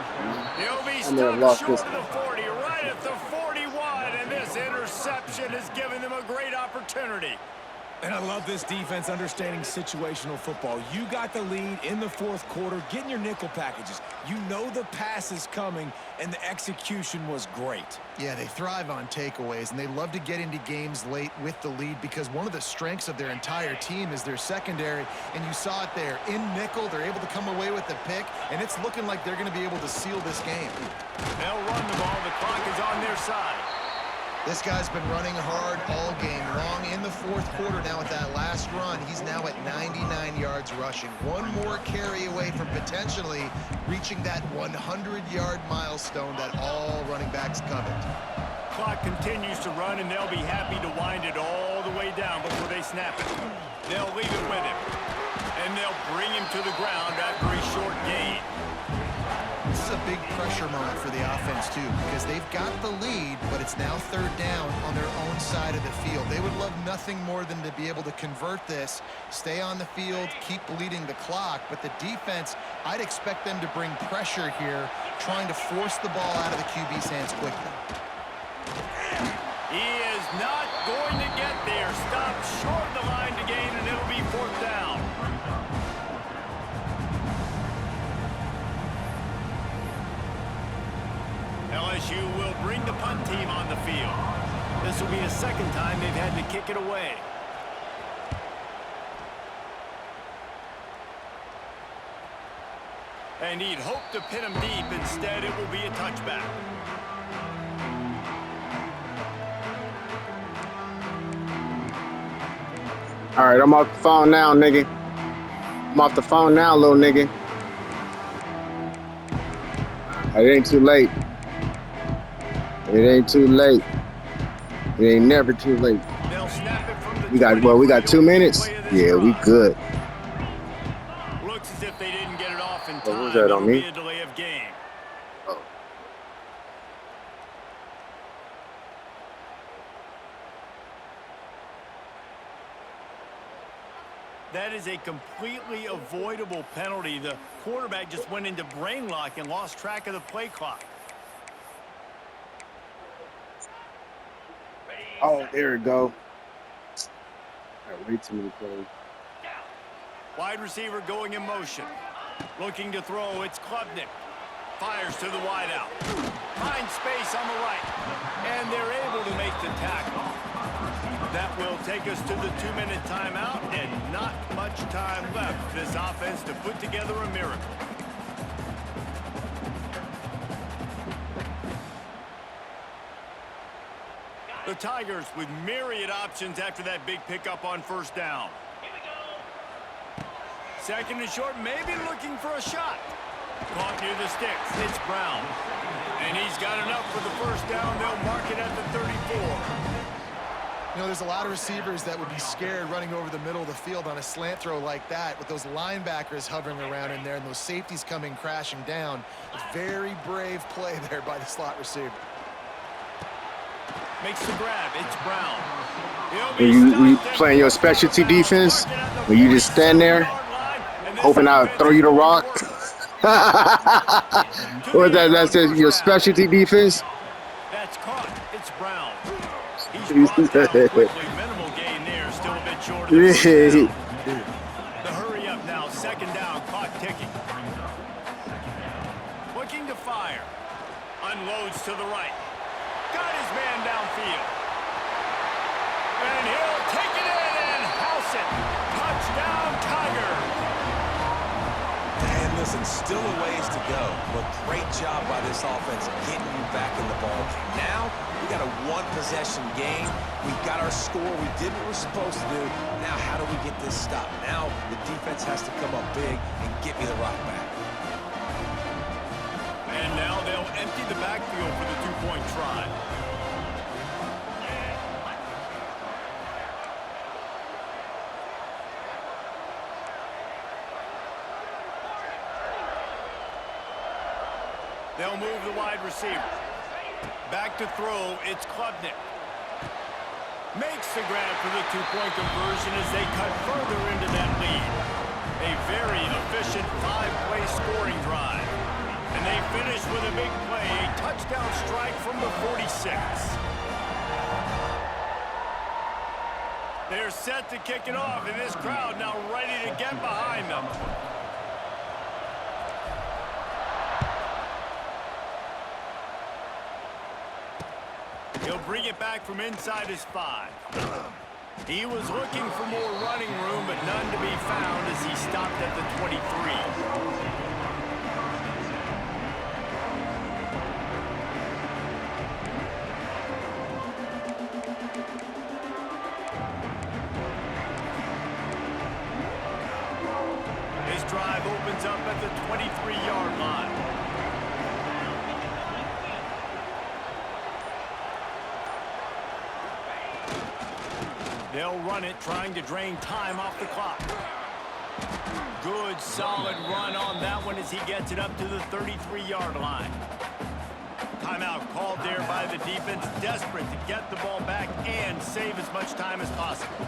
S2: He'll be stopped short of the 40, right at the 41, and this interception has given them a great opportunity.
S4: And I love this defense understanding situational football. You got the lead in the 4th quarter, getting your nickel packages. You know the pass is coming, and the execution was great.
S1: Yeah, they thrive on takeaways, and they love to get into games late with the lead because one of the strengths of their entire team is their secondary, and you saw it there. In nickel, they're able to come away with the pick, and it's looking like they're going to be able to seal this game.
S2: They'll run the ball. The clock is on their side.
S1: This guy's been running hard all game long in the 4th quarter. Now with that last run, he's now at 99 yards rushing. One more carry away from potentially reaching that 100-yard milestone that all running backs covet.
S2: Clock continues to run, and they'll be happy to wind it all the way down before they snap it. They'll leave it with him, and they'll bring him to the ground after a short gain.
S1: This is a big pressure moment for the offense, too, because they've got the lead, but it's now 3rd down on their own side of the field. They would love nothing more than to be able to convert this, stay on the field, keep bleeding the clock. But the defense, I'd expect them to bring pressure here, trying to force the ball out of the QB's hands quickly.
S2: He is not going to get there. Stopped short of the line to gain, and it'll be 4th down. LSU will bring the punt team on the field. This will be a 2nd time they've had to kick it away. And he'd hoped to pin him deep. Instead, it will be a touchback.
S3: All right, I'm off the phone now, nigga. I'm off the phone now, little nigga. It ain't too late. It ain't too late. It ain't never too late.
S2: They'll snap it from the
S3: We got 2 minutes. Yeah, we good.
S2: Looks as if they didn't get it off in
S3: What
S2: time.
S3: was that on me?
S2: It'll be a delay of game.
S3: Oh.
S2: That is a completely avoidable penalty. The quarterback just went into brain lock and lost track of the play clock.
S3: Oh, there it go. Way too many plays.
S2: Wide receiver going in motion. Looking to throw. It's Klubnik. Fires to the wideout. Finds space on the right. And they're able to make the tackle. That will take us to the 2-minute timeout, and not much time left for this offense to put together a miracle. The Tigers with myriad options after that big pickup on first down. 2nd and short, maybe looking for a shot. Caught near the sticks. It's Brown. And he's got enough for the first down. They'll mark it at the 34.
S1: You know, there's a lot of receivers that would be scared running over the middle of the field on a slant throw like that with those linebackers hovering around in there and those safeties coming crashing down. A very brave play there by the slot receiver.
S2: Makes the grab. It's Brown.
S3: When you playing your specialty defense, when you just stand there, hoping I'll throw you the rock. Or that's your specialty defense.
S2: That's caught. It's Brown. He's brought down quickly. Minimal gain there. Still a bit short of the first down. The hurry up now. Second down. Clock ticking. Looking to fire. Unloads to the right. Got his man downfield. And he'll take it in and house it. Touchdown, Tigers.
S4: And listen, still a ways to go, but great job by this offense getting you back in the ball game. Now, we got a one-possession game. We got our score. We did what we're supposed to do. Now, how do we get this stopped? Now, the defense has to come up big and get me the rock back.
S2: And now they'll empty the backfield for the two-point try. They'll move the wide receiver. Back to throw, it's Klubnik. Makes the grab for the two-point conversion as they cut further into that lead. A very efficient five-play scoring drive. And they finish with a big play, a touchdown strike from the 46. They're set to kick it off, and this crowd now ready to get behind them. He'll bring it back from inside his 5. He was looking for more running room, but none to be found as he stopped at the 23. His drive opens up at the 23-yard line. They'll run it, trying to drain time off the clock. Good, solid run on that one as he gets it up to the 33-yard line. Timeout called there by the defense, desperate to get the ball back and save as much time as possible.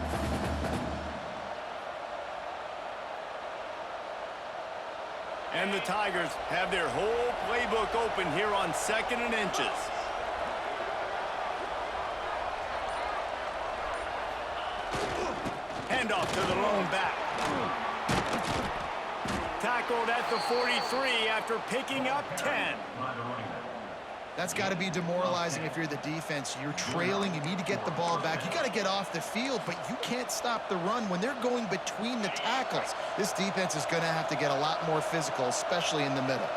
S2: And the Tigers have their whole playbook open here on 2nd and inches. Handoff to the lone back. Tackled at the 43 after picking up 10.
S1: That's got to be demoralizing if you're the defense. You're trailing. You need to get the ball back. You got to get off the field, but you can't stop the run when they're going between the tackles. This defense is going to have to get a lot more physical, especially in the middle.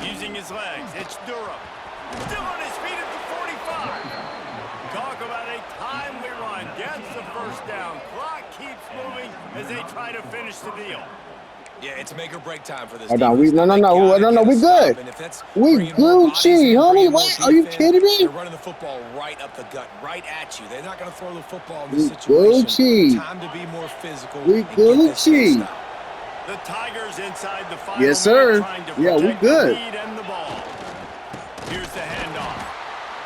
S2: Using his legs, it's Durham. Still on his feet at the 45. Talk about a timely run. Gets the first down. Clock keeps moving as they try to finish the deal.
S4: Yeah, it's make or break time for this.
S3: No, we good. We Gucci, homie. What? Are you kidding me?
S4: They're running the football right up the gut, right at you. They're not going to throw the football in this situation.
S3: Gucci.
S4: Time to be more physical.
S3: We Gucci.
S2: The Tigers inside the final.
S3: Yes, sir. Yeah, we good.
S2: And the ball. Here's the handoff.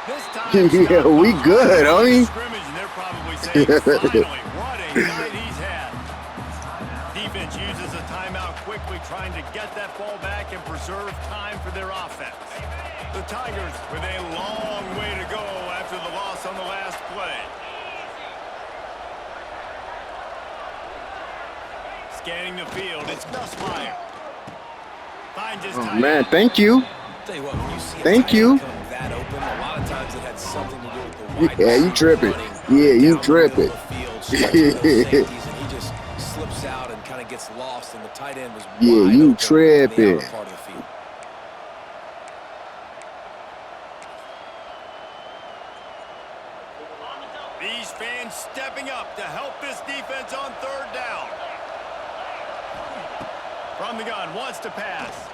S2: This time,
S3: yeah, we good, homie.
S2: Scrimmage, and they're probably saying, finally, what a night he's had. Defense uses a timeout quickly, trying to get that ball back and preserve time for their offense. The Tigers with a long way to go after the loss on the last play. Scanning the field, it's Nussmeier. Finds his
S3: Oh, man, thank you.
S4: Tell you what, when you see
S3: Thank you.
S4: that open, a lot of times it had something to do with the wide
S3: Yeah, you tripping. Yeah, you tripping.
S4: And he just slips out and kind of gets lost, and the tight end was
S3: Yeah,
S4: wide
S3: you
S4: open
S3: tripping.
S4: on the outer part of the field.
S2: These fans stepping up to help this defense on 3rd down. From the gun, wants to pass.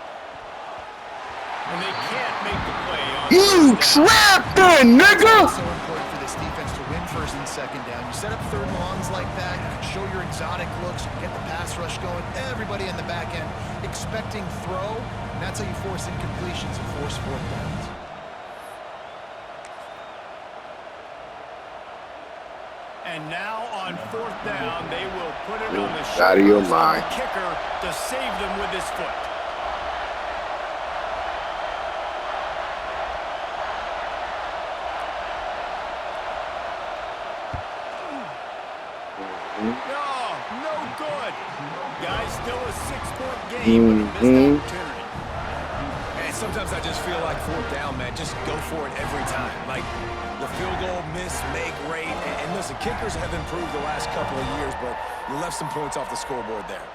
S2: And they can't make the play on
S3: You
S2: first down.
S3: trapped it, nigga!
S1: It's so important for this defense to win first and second down. You set up third and longs like that, you can show your exotic looks, you get the pass rush going, everybody in the back end expecting throw, and that's how you force incompletions and force fourth downs.
S2: And now on fourth down, they will put it on the
S3: Out of your
S2: shoulders of
S3: mind.
S2: the kicker to save them with his foot. No good. Guys, still a 6-point game, but a missed opportunity.
S4: And sometimes I just feel like fourth down, man, just go for it every time. Like the field goal miss, make rate. And listen, kickers have improved the last couple of years, but you left some points off the scoreboard there.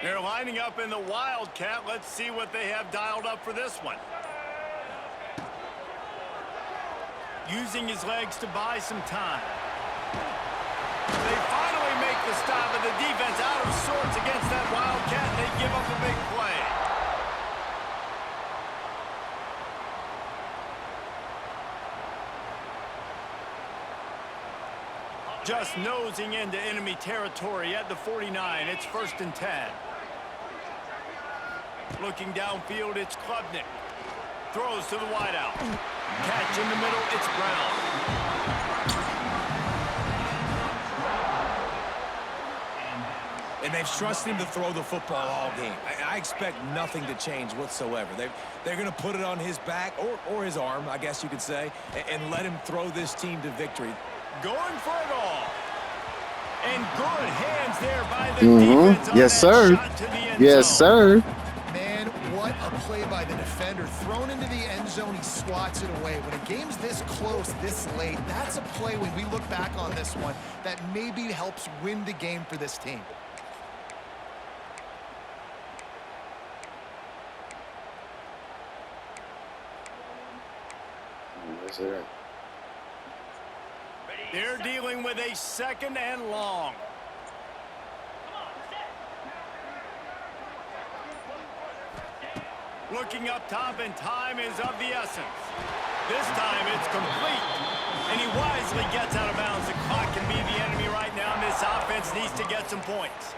S2: They're lining up in the Wildcat. Let's see what they have dialed up for this one. Using his legs to buy some time. They finally make the stop, and the defense out of sorts against that Wildcat, and they give up a big play. Just nosing into enemy territory at the 49. It's 1st and 10. Looking downfield, it's Klubnik. Throws to the wideout. Catch in the middle, it's Brown.
S4: And they've trusted him to throw the football all game. I expect nothing to change whatsoever. They're going to put it on his back, or his arm, I guess you could say, and let him throw this team to victory.
S2: Going for it all. And good hands there by the defense on
S3: Yes,
S2: that
S3: sir.
S2: shot to the end
S3: Yes,
S2: zone.
S3: sir.
S1: Man, what a play by the defender. Thrown into the end zone, he swats it away. When a game's this close, this late, that's a play when we look back on this one that maybe helps win the game for this team.
S2: They're dealing with a 2nd and long. Looking up top, and time is of the essence. This time it's complete. And he wisely gets out of bounds. The clock can be the enemy right now, and this offense needs to get some points.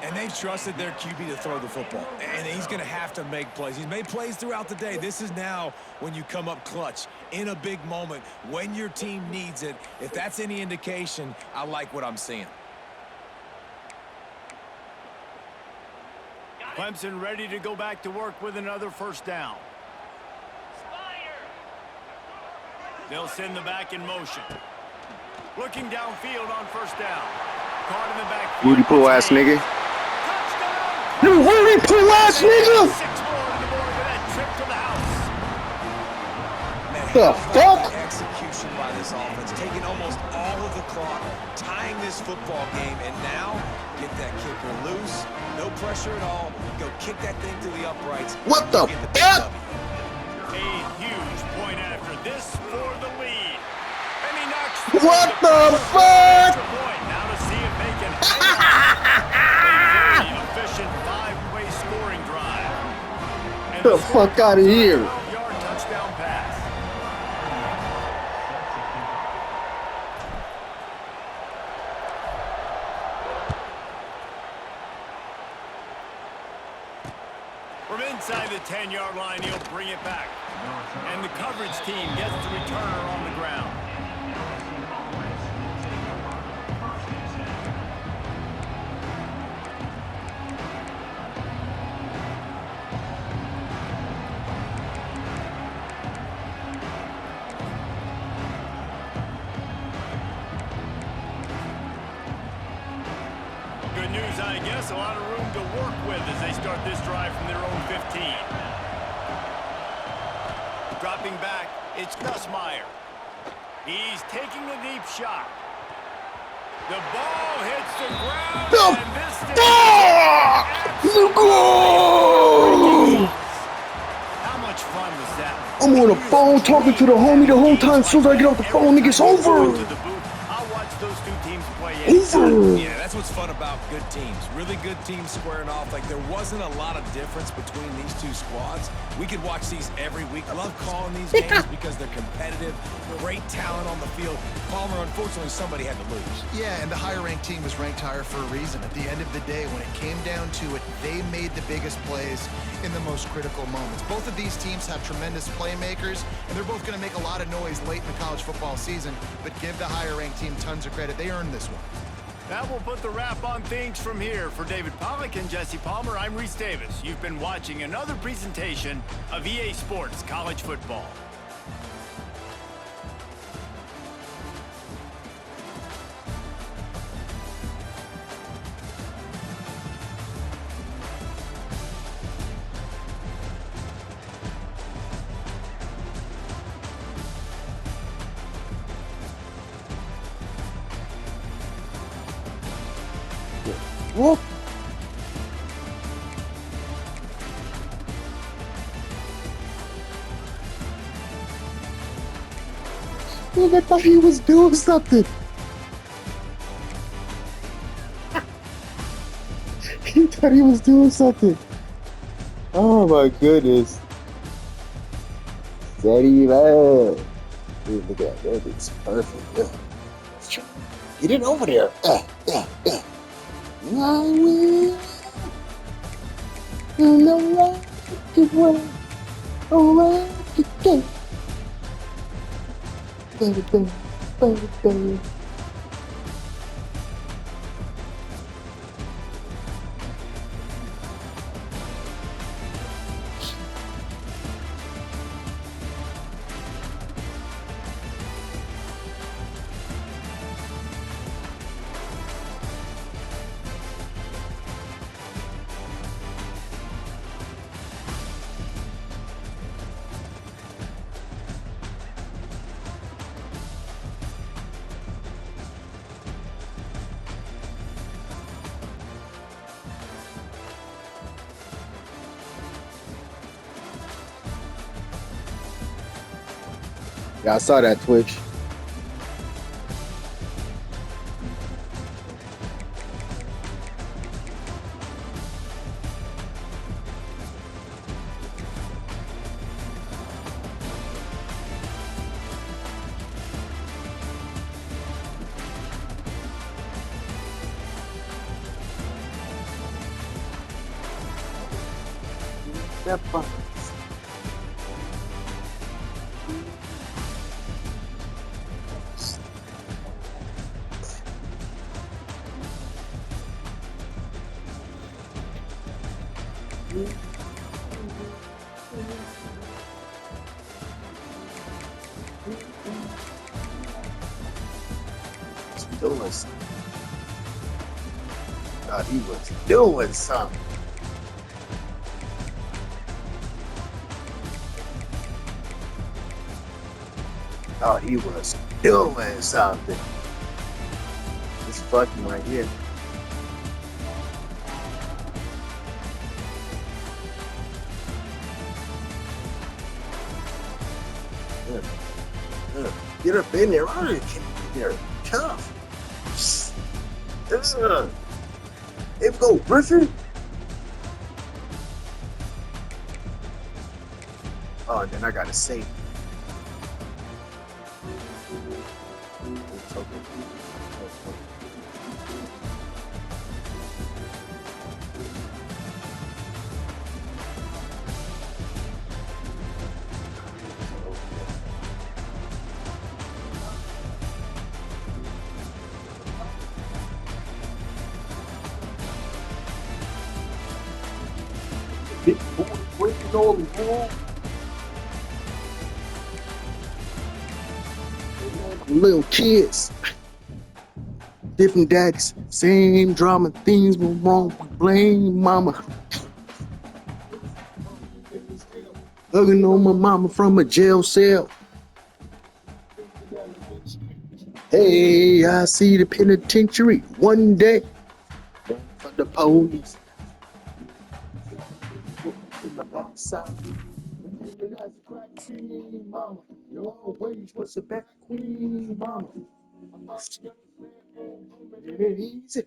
S4: And they've trusted their QB to throw the football. And he's going to have to make plays. He's made plays throughout the day. This is now when you come up clutch in a big moment when your team needs it. If that's any indication, I like what I'm seeing.
S2: Clemson ready to go back to work with another 1st down. They'll send the back in motion. Looking downfield on 1st down. Caught in the backfield.
S3: Rudy Pool ass nigga.
S2: Touchdown!
S3: You Rudy Pool ass nigga!
S2: 6 more on the board with that trip to the house.
S4: Man,
S3: The
S4: how about
S3: fuck?
S4: the execution by this offense, taking almost all of the clock, tying this football game, and now get that kicker loose. No pressure at all. Go kick that thing to the uprights.
S3: What the
S4: Get big
S3: fuck?
S4: W.
S2: A huge point after this for the lead. And he knocks
S3: What
S2: the
S3: the fuck?
S2: extra point. Now to see if they can hang on. A very efficient 5-play scoring drive. And
S3: The fuck out of here.
S2: 12-yard touchdown pass. From inside the 10-yard line, he'll bring it back. And the coverage team gets the returner on the ground. Good news, I guess. A lot of room to work with as they start this drive from their own 15. Dropping back, it's Nussmeier. He's taking a deep shot. The ball hits the ground.
S3: The
S2: and this thing
S3: fuck?
S2: is
S3: Go!
S2: How much fun was that?
S3: I'm on the phone talking to the homie the whole time. As soon as I get off the phone, nigga's over.
S2: To the booth. I'll watch those two teams play in.
S4: Yeah, that's what's fun about good teams. Really good teams squaring off. Like, there wasn't a lot of difference between these two squads. We could watch these every week. I love calling these games because they're competitive, great talent on the field. Palmer, unfortunately, somebody had to lose.
S1: Yeah, and the higher-ranked team was ranked higher for a reason. At the end of the day, when it came down to it, they made the biggest plays in the most critical moments. Both of these teams have tremendous playmakers, and they're both going to make a lot of noise late in the college football season, but give the higher-ranked team tons of credit. They earned this one.
S2: That will put the wrap on things from here. For David Pollack and Jesse Palmer, I'm Reese Davis. You've been watching another presentation of EA Sports College Football.
S3: Whoop. Man, I thought he was doing something. He thought he was doing something. Oh my goodness. Steady lad. Dude, look at that. That is perfect. Yeah. Get it over there. I will. In the rocket way. Around the gate. Baby, baby. Yeah, I saw that Twitch. Step up. Doing something. Thought he was doing something. Thought he was doing something. This fucking right here. Get up in there. I get in there. Tough. It go Griffin. Oh, then I gotta save. It's okay. Big boy breaking all the rules. Little kids, different daddies, same drama, things were wrong, we blame mama. Hugging on my mama from a jail cell. Hey, I see the penitentiary one day for the police. Mama, you always was a back queen, mama. Easy.